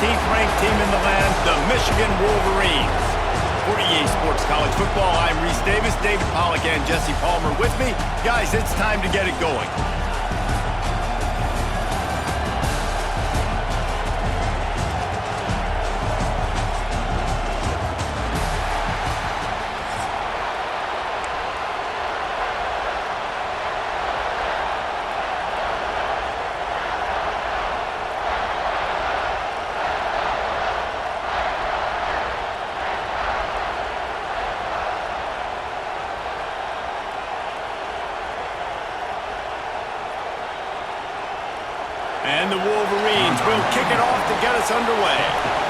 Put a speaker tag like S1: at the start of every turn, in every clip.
S1: 16th ranked team in the land, the Michigan Wolverines. For EA Sports College Football, I'm Reese Davis, David Pollack, and Jesse Palmer with me. Guys, it's time to get it going. And the Wolverines will kick it off to get us underway.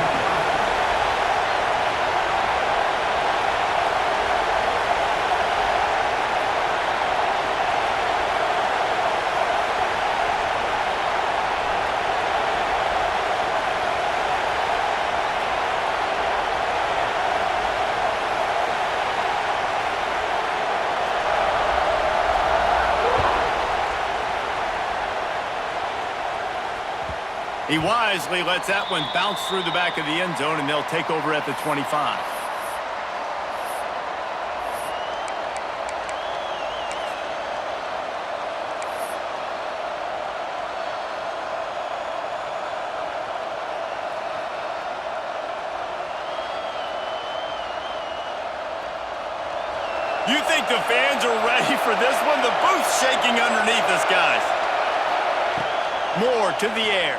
S1: He wisely lets that one bounce through the back of the end zone, and they'll take over at the 25. You think the fans are ready for this one? The booth's shaking underneath us, guys. Moore to the air.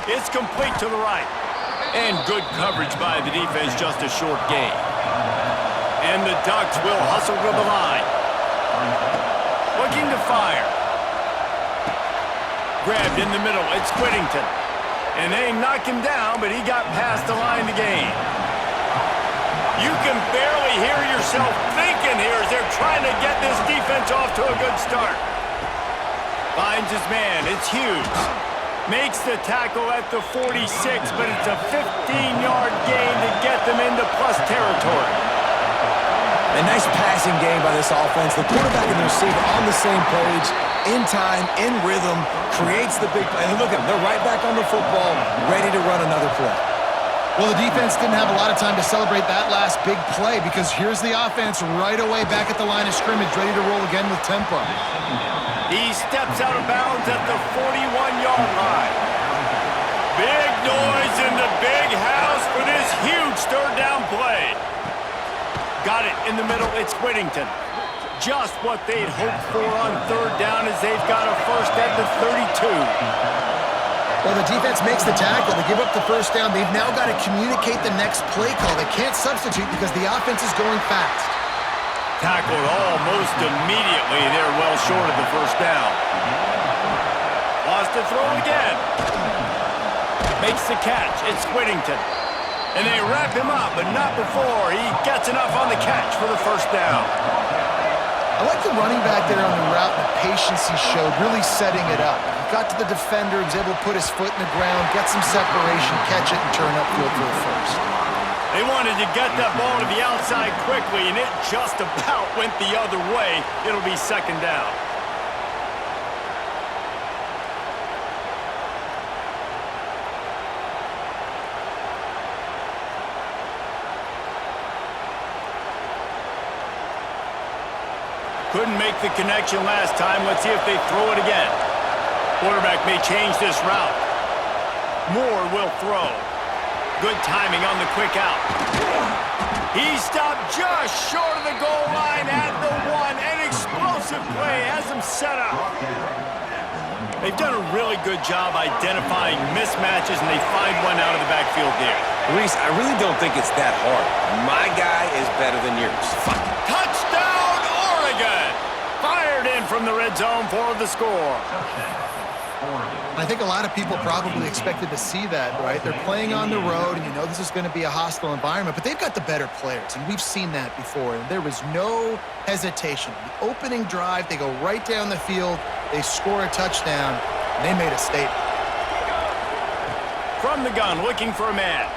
S1: It's complete to the right. And good coverage by the defense, just a short gain. And the Ducks will hustle to the line. Looking to fire. Grabbed in the middle, it's Whittington. And they knocked him down, but he got past the line to gain. You can barely hear yourself thinking here as they're trying to get this defense off to a good start. Finds his man, it's Hughes. Makes the tackle at the 46, but it's a 15-yard gain to get them into plus territory.
S2: A nice passing game by this offense. The quarterback and the receiver on the same page, in time, in rhythm, creates the big play. And look at them, they're right back on the football, ready to run another play.
S3: Well, the defense didn't have a lot of time to celebrate that last big play because here's the offense right away back at the line of scrimmage, ready to roll again with tempo.
S1: He steps out of bounds at the 41-yard line. Big noise in the big house for this huge third down play. Got it in the middle, it's Whittington. Just what they'd hoped for on third down as they've got a first at the 32.
S3: Well, the defense makes the tackle. They give up the first down. They've now got to communicate the next play call. They can't substitute because the offense is going fast.
S1: Tackled almost immediately. They're well short of the first down. Lost to throw again. Makes the catch. It's Whittington. And they wrap him up, but not before he gets enough on the catch for the first down.
S3: I like the running back there on the route and the patience he showed, really setting it up. Got to the defender, was able to put his foot in the ground, get some separation, catch it, and turn upfield for the first.
S1: They wanted to get that ball to the outside quickly, and it just about went the other way. It'll be second down. Couldn't make the connection last time. Let's see if they throw it again. Quarterback may change this route. Moore will throw. Good timing on the quick out. He stopped just short of the goal line at the 1. An explosive play has him set up. They've done a really good job identifying mismatches, and they find one out of the backfield there.
S2: Reese, I really don't think it's that hard. My guy is better than yours.
S1: Touchdown, Oregon! Fired in from the red zone for the score.
S3: I think a lot of people probably expected to see that, right? They're playing on the road, and you know this is going to be a hostile environment, but they've got the better players, and we've seen that before, and there was no hesitation. The opening drive, they go right down the field, they score a touchdown, and they made a statement.
S1: From the gun, looking for a man.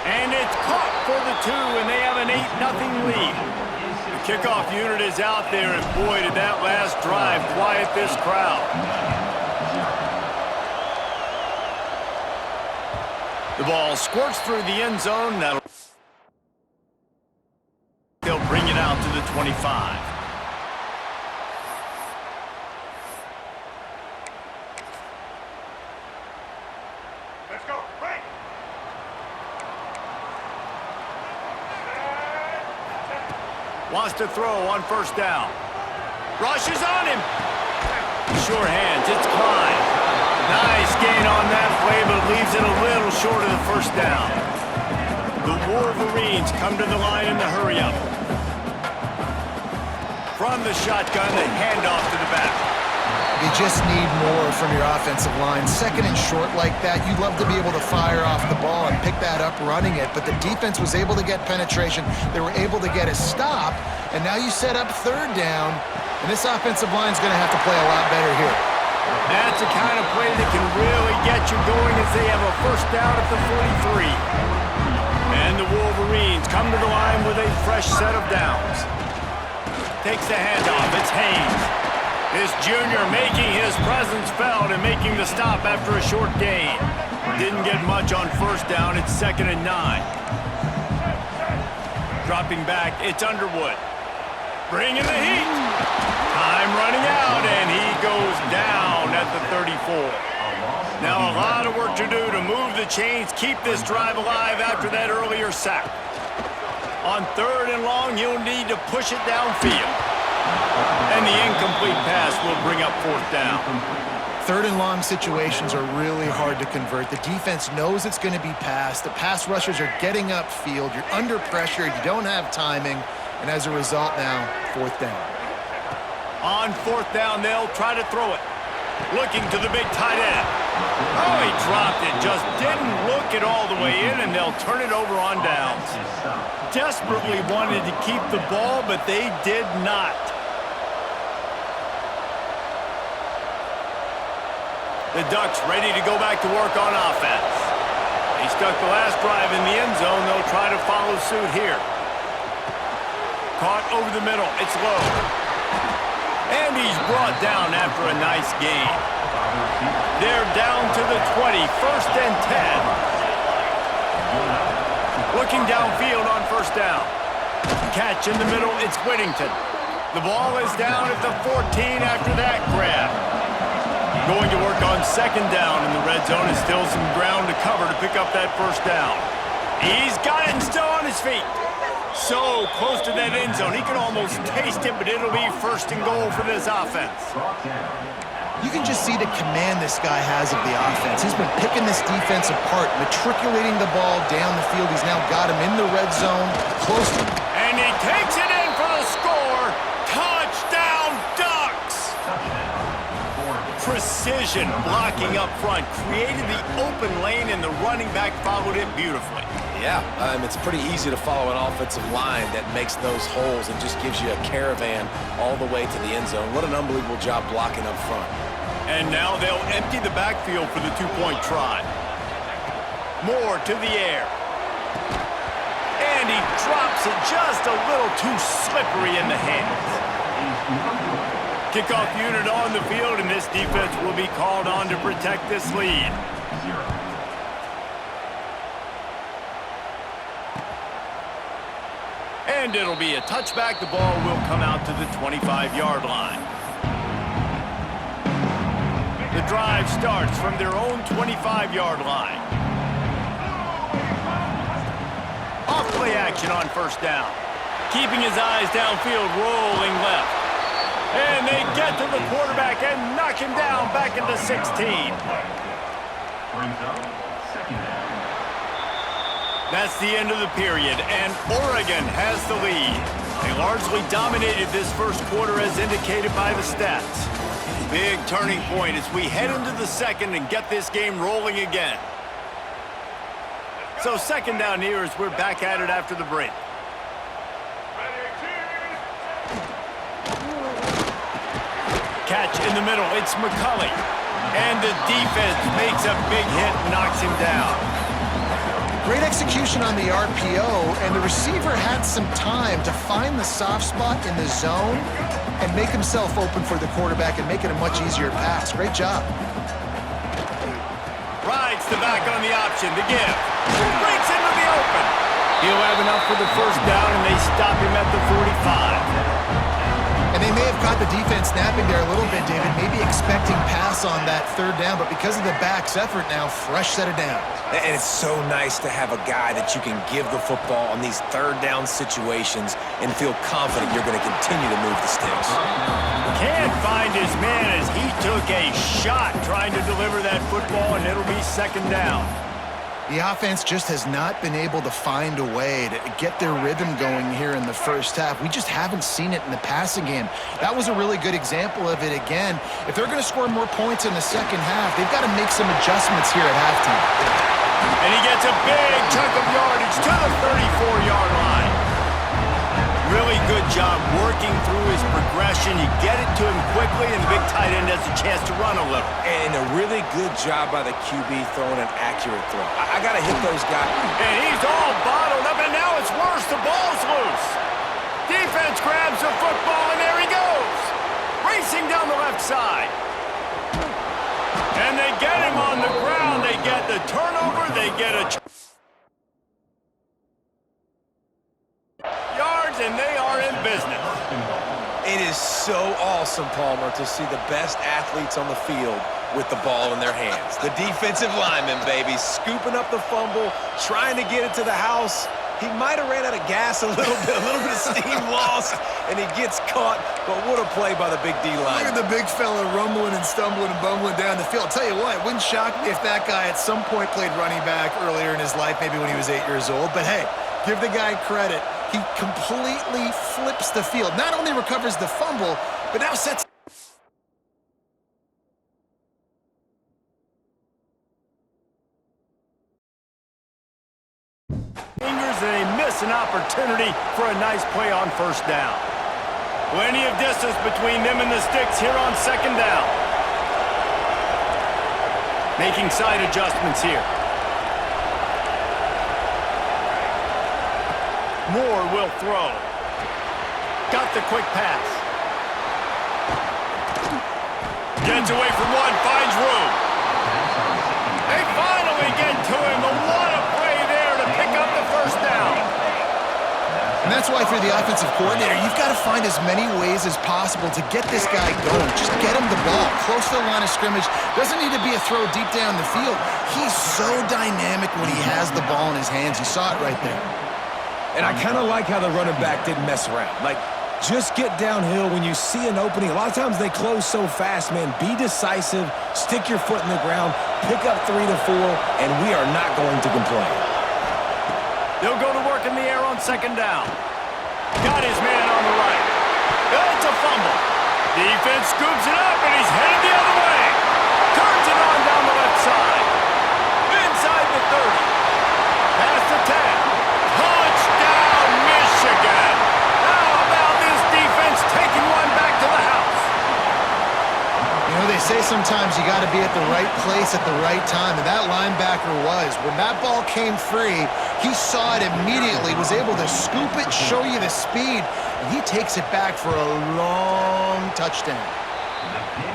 S1: And it's caught for the 2, and they have an 8-0 lead. The kickoff unit is out there, and boy, did that last drive quiet this crowd. The ball squirts through the end zone. They'll bring it out to the 25.
S4: Let's go. Right.
S1: Wants to throw on first down. Rushes on him. Sure hands. It's Klein. Nice gain on that play, but leaves it a little short of the first down. The Wolverines come to the line in the hurry-up. From the shotgun, the handoff to the back.
S3: You just need more from your offensive line. Second and short like that, you'd love to be able to fire off the ball and pick that up running it, but the defense was able to get penetration. They were able to get a stop, and now you set up third down, and this offensive line's going to have to play a lot better here.
S1: That's the kind of play that can really get you going as they have a first down at the 43. And the Wolverines come to the line with a fresh set of downs. Takes the handoff. It's Haynes. This junior making his presence felt and making the stop after a short gain. Didn't get much on first down. It's 2nd and 9. Dropping back, it's Underwood. Bringing the heat. Time running out, and he goes down at the 34. Now a lot of work to do to move the chains, keep this drive alive after that earlier sack. On 3rd and long, he'll need to push it downfield. And the incomplete pass will bring up 4th down.
S3: 3rd and long situations are really hard to convert. The defense knows it's going to be passed. The pass rushers are getting upfield. You're under pressure. You don't have timing. And as a result now, 4th down.
S1: On 4th down, they'll try to throw it. Looking to the big tight end. Oh, he dropped it. Just didn't look it all the way in, and they'll turn it over on downs. Desperately wanted to keep the ball, but they did not. The Ducks ready to go back to work on offense. They stuck the last drive in the end zone. They'll try to follow suit here. Caught over the middle. It's low. And he's brought down after a nice gain. They're down to the 20, 1st and 10. Looking downfield on first down. Catch in the middle, it's Whittington. The ball is down at the 14 after that grab. Going to work on 2nd down in the red zone, and still some ground to cover to pick up that first down. He's got it and still on his feet. So close to that end zone. He can almost taste it, but it'll be 1st and goal for this offense.
S3: You can just see the command this guy has of the offense. He's been picking this defense apart, matriculating the ball down the field. He's now got him in the red zone, close to him.
S1: And he takes it in for the score. Touchdown, Ducks! Precision blocking up front, created the open lane, and the running back followed it beautifully.
S2: Yeah, it's pretty easy to follow an offensive line that makes those holes and just gives you a caravan all the way to the end zone. What an unbelievable job blocking up front.
S1: And now they'll empty the backfield for the 2-point try. Moore to the air. And he drops it just a little too slippery in the hands. Kickoff unit on the field, and this defense will be called on to protect this lead. And it'll be a touchback. The ball will come out to the 25-yard line. The drive starts from their own 25-yard line. Off play action on first down. Keeping his eyes downfield, rolling left. And they get to the quarterback and knock him down back into 16. That's the end of the period, and Oregon has the lead. They largely dominated this first quarter as indicated by the stats. Big turning point as we head into the second and get this game rolling again. So 2nd down here as we're back at it after the break. Catch in the middle, it's McCulley. And the defense makes a big hit and knocks him down.
S3: Great execution on the RPO, and the receiver had some time to find the soft spot in the zone and make himself open for the quarterback and make it a much easier pass. Great job.
S1: Rides the back on the option. The give. Breaks into the open. He'll have enough for the first down, and they stop him at the 45.
S3: And they may have caught the defense snapping there a little bit, David, maybe expecting pass on that third down, but because of the back's effort now, fresh set of downs.
S2: And it's so nice to have a guy that you can give the football on these third down situations and feel confident you're going to continue to move the sticks.
S1: Can't find his man as he took a shot trying to deliver that football, and it'll be second down.
S3: The offense just has not been able to find a way to get their rhythm going here in the first half. We just haven't seen it in the passing game. That was a really good example of it again. If they're going to score more points in the second half, they've got to make some adjustments here at halftime.
S1: And he gets a big chunk of yardage to the 34-yard line. Really good job working through his progression. You get it to him quickly, and the big tight end has a chance to run a little.
S2: And a really good job by the QB throwing an accurate throw. I got to hit those guys.
S1: And he's all bottled up, and now it's worse. The ball's loose. Defense grabs the football, and there he goes. Racing down the left side. And they get him on the ground. They get the turnover. They get a yards, and they are in business.
S2: It is so awesome, Palmer, to see the best athletes on the field with the ball in their hands. The defensive lineman, baby, scooping up the fumble, trying to get it to the house. He might have ran out of gas a little bit of steam lost, and he gets caught, but what a play by the big D line.
S3: Look at the big fella rumbling and stumbling and bumbling down the field. I'll tell you what, it wouldn't shock me if that guy at some point played running back earlier in his life, maybe when he was 8 years old. But hey, give the guy credit. He completely flips the field. Not only recovers the fumble, but now sets
S1: fingers, and they miss an opportunity for a nice play on first down. Plenty of distance between them and the sticks here on second down. Making side adjustments here. Moore will throw. Got the quick pass. Gets away from one, finds room. They finally get to him. What a play there to pick up the first down.
S3: And that's why for the offensive coordinator, you've got to find as many ways as possible to get this guy going. Just get him the ball close to the line of scrimmage. Doesn't need to be a throw deep down the field. He's so dynamic when he has the ball in his hands. You saw it right there.
S2: And I kind of like how the running back didn't mess around. Like, just get downhill when you see an opening. A lot of times they close so fast, man. Be decisive, stick your foot in the ground, pick up 3 to 4, and we are not going to complain.
S1: They'll go to work in the air on second down. Got his man on the right. It's a fumble. Defense scoops it up, and he's headed the other way. Turns it on down the left side. Inside the 30. Past the 10. Touchdown, Michigan. How about this defense taking one back to the house?
S3: You know, they say sometimes you got to be at the right place at the right time, and that linebacker was. When that ball came free, he saw it immediately, was able to scoop it, show you the speed, and he takes it back for a long touchdown.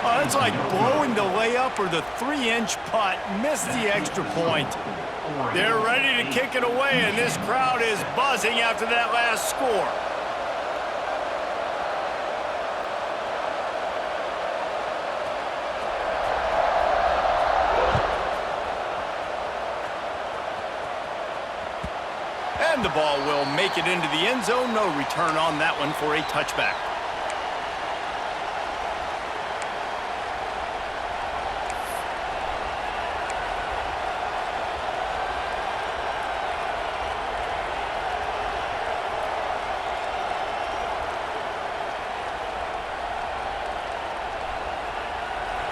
S1: Oh, it's like blowing the layup or the 3-inch putt. Missed the extra point. They're ready to kick it away, and this crowd is buzzing after that last score. And the ball will make it into the end zone. No return on that one for a touchback.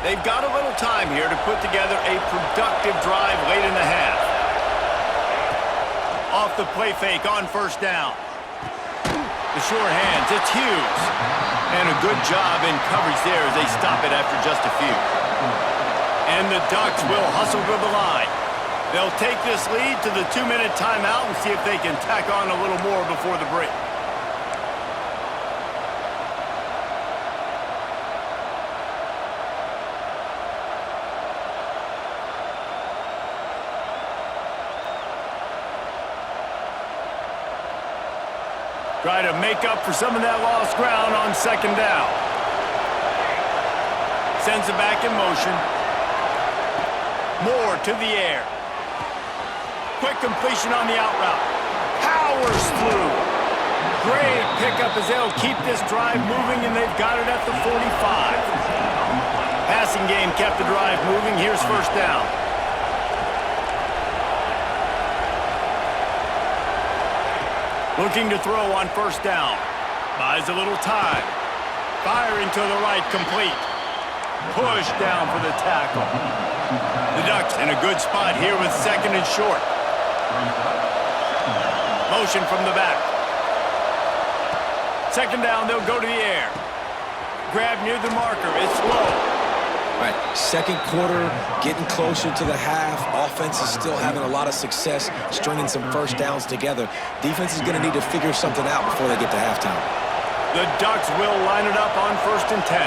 S1: They've got a little time here to put together a productive drive late in the half. Off the play fake on first down. The short hands, it's Hughes. And a good job in coverage there as they stop it after just a few. And the Ducks will hustle to the line. They'll take this lead to the 2-minute timeout and see if they can tack on a little more before the break. Try to make up for some of that lost ground on second down. Sends it back in motion. Moore to the air. Quick completion on the out route. Powers through. Great pickup as they'll keep this drive moving, and they've got it at the 45. Passing game kept the drive moving. Here's first down. Looking to throw on first down. Buys a little time. Firing to the right, complete. Push down for the tackle. The Ducks in a good spot here with second and short. Motion from the back. Second down, they'll go to the air. Grab near the marker. It's low.
S2: All right, second quarter, getting closer to the half. Offense is still having a lot of success stringing some first downs together. Defense is going to need to figure something out before they get to halftime.
S1: The Ducks will line it up on 1st and 10.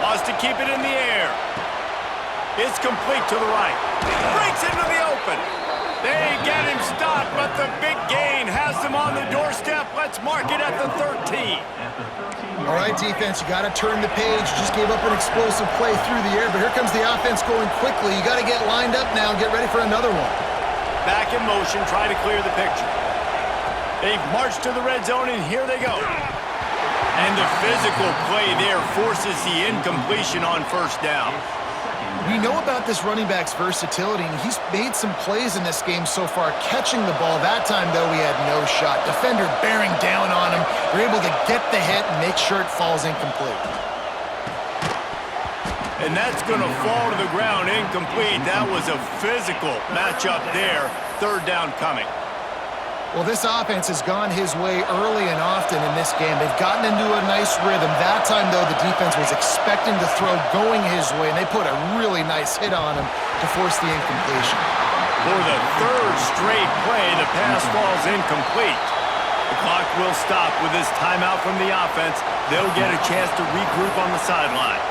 S1: Wants to keep it in the air. It's complete to the right. Breaks into the open. They get him stopped, but the big gain has them on the doorstep. Let's mark it at the 13.
S3: All right, defense, you got to turn the page. Just gave up an explosive play through the air, but here comes the offense going quickly. You got to get lined up now and get ready for another one.
S1: Back in motion, try to clear the picture. They've marched to the red zone, and here they go. And the physical play there forces the incompletion on first down.
S3: We know about this running back's versatility, and he's made some plays in this game so far, catching the ball. That time, though, he had no shot. Defender bearing down on him. They're able to get the hit and make sure it falls incomplete.
S1: And that's going to fall to the ground incomplete. That was a physical matchup there. Third down coming.
S3: Well, this offense has gone his way early and often in this game. They've gotten into a nice rhythm. That time, though, the defense was expecting to throw going his way, and they put a really nice hit on him to force the incompletion.
S1: For the third straight play, the pass falls incomplete. The clock will stop with this timeout from the offense. They'll get a chance to regroup on the sideline.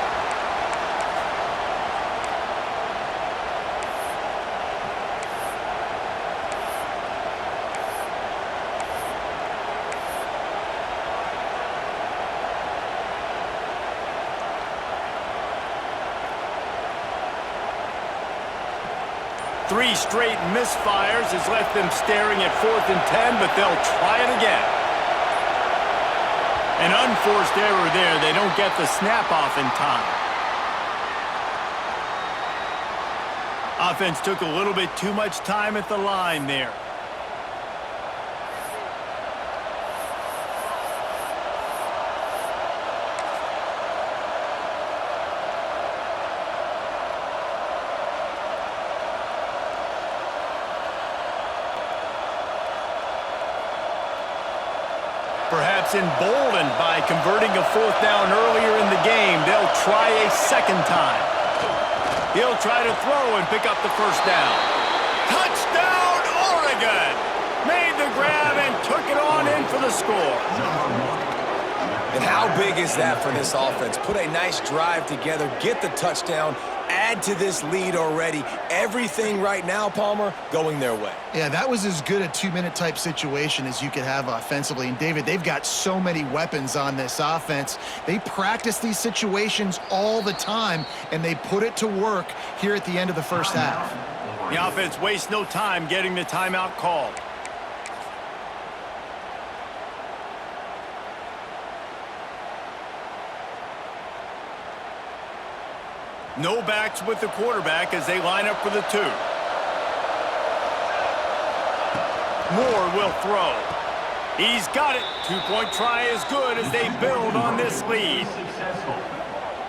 S1: Three straight misfires has left them staring at 4th and 10, but they'll try it again. An unforced error there. They don't get the snap off in time. Offense took a little bit too much time at the line there. Perhaps emboldened by converting a 4th down earlier in the game, they'll try a second time. He'll try to throw and pick up the first down. Touchdown, Oregon! Made the grab and took it on in for the score.
S2: And how big is that for this offense? Put a nice drive together, get the touchdown, add to this lead already. Everything right now, Palmer, going their way.
S3: Yeah, that was as good a 2-minute type situation as you could have offensively. And, David, they've got so many weapons on this offense. They practice these situations all the time, and they put it to work here at the end of the first half.
S1: The offense wastes no time getting the timeout called. No backs with the quarterback as they line up for the 2. Moore will throw. He's got it. 2-point try is good as they build on this lead.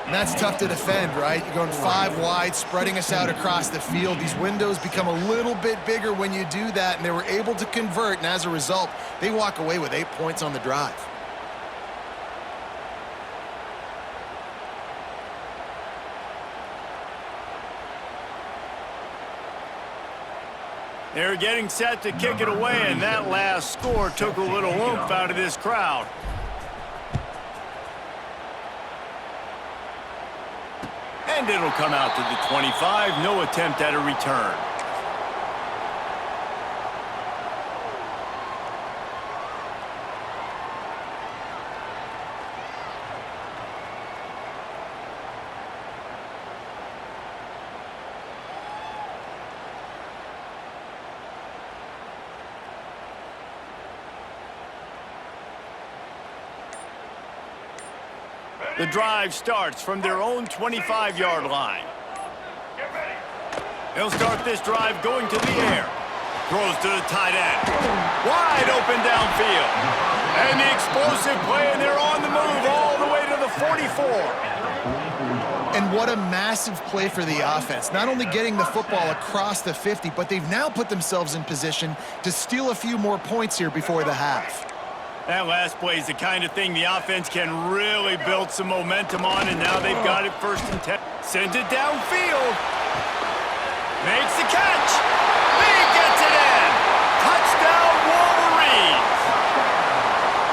S3: And that's tough to defend, right? You're going 5 wide, spreading us out across the field. These windows become a little bit bigger when you do that, and they were able to convert, and as a result, they walk away with 8 points on the drive.
S1: They're getting set to kick it away, and that last score took a little oomph out of this crowd. And it'll come out to the 25. No attempt at a return. The drive starts from their own 25-yard line.
S4: Get ready.
S1: He'll start this drive going to the air. Throws to the tight end. Wide open downfield. And the explosive play, and they're on the move all the way to the 44.
S3: And what a massive play for the offense. Not only getting the football across the 50, but they've now put themselves in position to steal a few more points here before the half.
S1: That last play is the kind of thing the offense can really build some momentum on, and now they've got it 1st and 10. Sends it downfield. Makes the catch. He gets it in. Touchdown, Wolverines.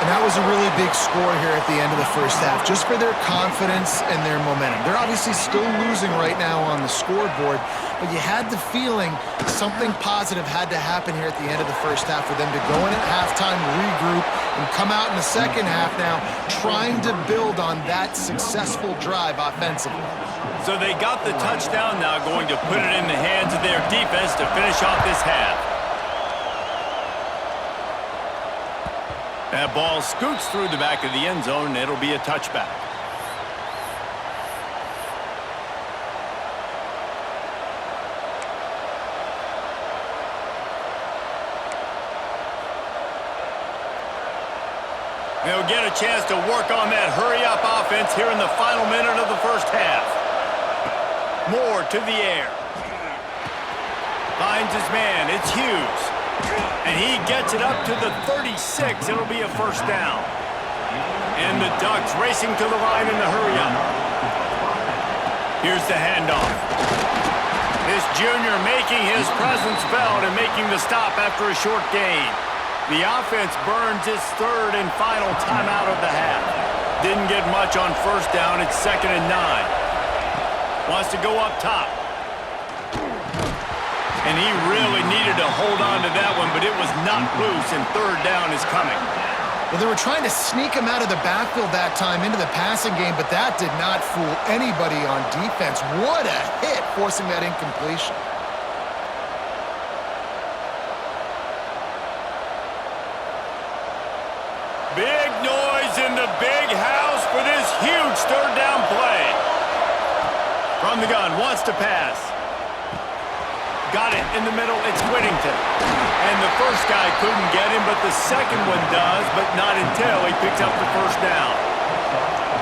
S3: And that was a really big score here at the end of the first half, just for their confidence and their momentum. They're obviously still losing right now on the scoreboard, but you had the feeling something positive had to happen here at the end of the first half for them to go in at halftime, regroup, and come out in the second half now trying to build on that successful drive offensively.
S1: So they got the touchdown, now going to put it in the hands of their defense to finish off this half. That ball scoots through the back of the end zone, and it'll be a touchback. They'll get a chance to work on that hurry-up offense here in the final minute of the first half. Moore to the air. Finds his man. It's Hughes. And he gets it up to the 36. It'll be a first down. And the Ducks racing to the line in the hurry-up. Here's the handoff. This junior making his presence felt and making the stop after a short gain. The offense burns its 3rd and final timeout of the half. Didn't get much on first down. It's 2nd and 9. Wants to go up top. And he really needed to hold on to that one, but it was not loose, and 3rd down is coming.
S3: Well, they were trying to sneak him out of the backfield that time into the passing game, but that did not fool anybody on defense. What a hit, forcing that incompletion.
S1: Big noise in the big house for this huge 3rd down play. From the gun, wants to pass. Got it in the middle, it's Whittington. And the first guy couldn't get him, but the second one does, but not until he picks up the first down.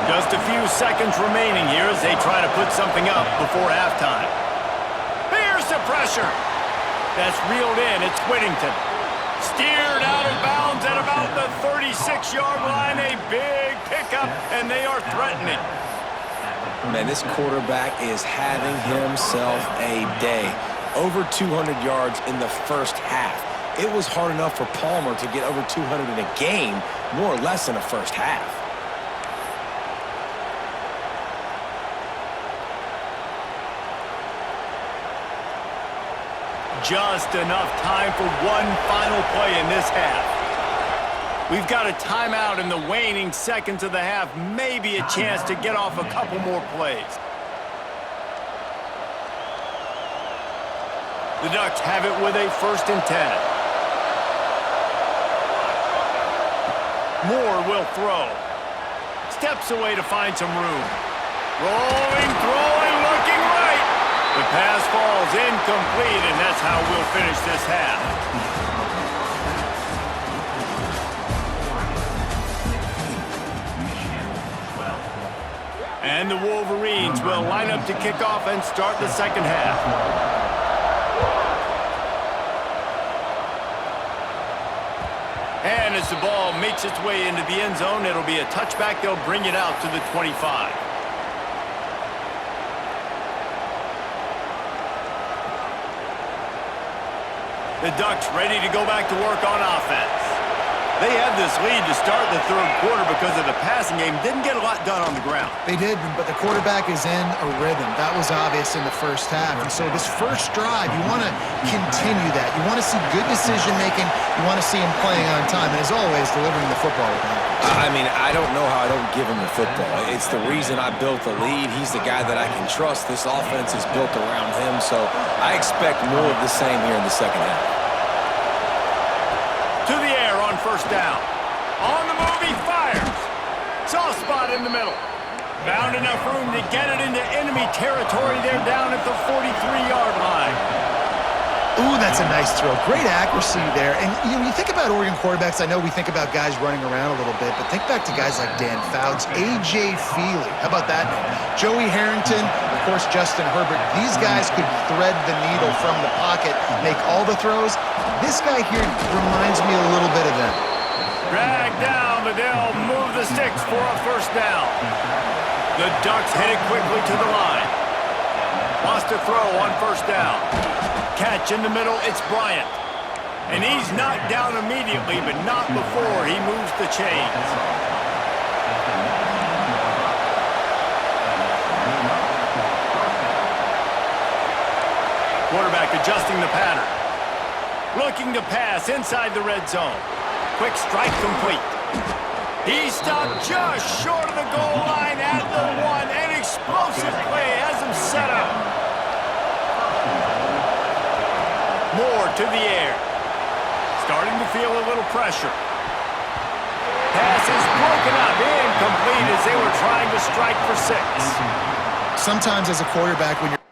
S1: Just a few seconds remaining here as they try to put something up before halftime. Here's the pressure. That's reeled in, it's Whittington. Steered out of bounds at about the 36-yard line. A big pickup, and they are threatening.
S2: Man, this quarterback is having himself a day. Over 200 yards in the first half. It was hard enough for Palmer to get over 200 in a game, more or less in the first half.
S1: Just enough time for one final play in this half. We've got a timeout in the waning seconds of the half. Maybe a chance to get off a couple more plays. The Ducks have it with a 1st and 10. Moore will throw. Steps away to find some room. Rolling, throwing, looking right. The pass falls incomplete, and that's how we'll finish this half. And the Wolverines will line up to kick off and start the second half. And as the ball makes its way into the end zone, it'll be a touchback. They'll bring it out to the 25. The Ducks ready to go back to work on offense. They had this lead to start the 3rd quarter because of the passing game. Didn't get a lot done on the ground.
S3: They did, but the quarterback is in a rhythm. That was obvious in the first half. And so this first drive, you want to continue that. You want to see good decision-making. You want to see him playing on time. And as always, delivering the football with him.
S2: I mean, I don't know how I don't give him the football. It's the reason I built the lead. He's the guy that I can trust. This offense is built around him. So I expect more of the same here in the second half.
S1: To the air on first down. On the move, he fires. Soft spot in the middle. Found enough room to get it into enemy territory. They're down at the 43-yard line.
S3: Ooh, that's a nice throw. Great accuracy there. And you think about Oregon quarterbacks, I know we think about guys running around a little bit, but think back to guys like Dan Fouts, A.J. Feely. How about that name? Joey Harrington, of course, Justin Herbert. These guys could thread the needle from the pocket, make all the throws. This guy here reminds me a little bit of them.
S1: Drag down, but they'll move the sticks for a first down. The Ducks headed quickly to the line. Wants to throw on first down. Catch in the middle, it's Bryant. And he's knocked down immediately, but not before he moves the chains. Quarterback adjusting the pattern. Looking to pass inside the red zone. Quick strike complete. He stopped just short of the goal line at the 1. An explosive play has him set up. Moore to the air. Starting to feel a little pressure. Pass is broken up. Incomplete as they were trying to strike for 6.
S3: Sometimes as a quarterback, when you're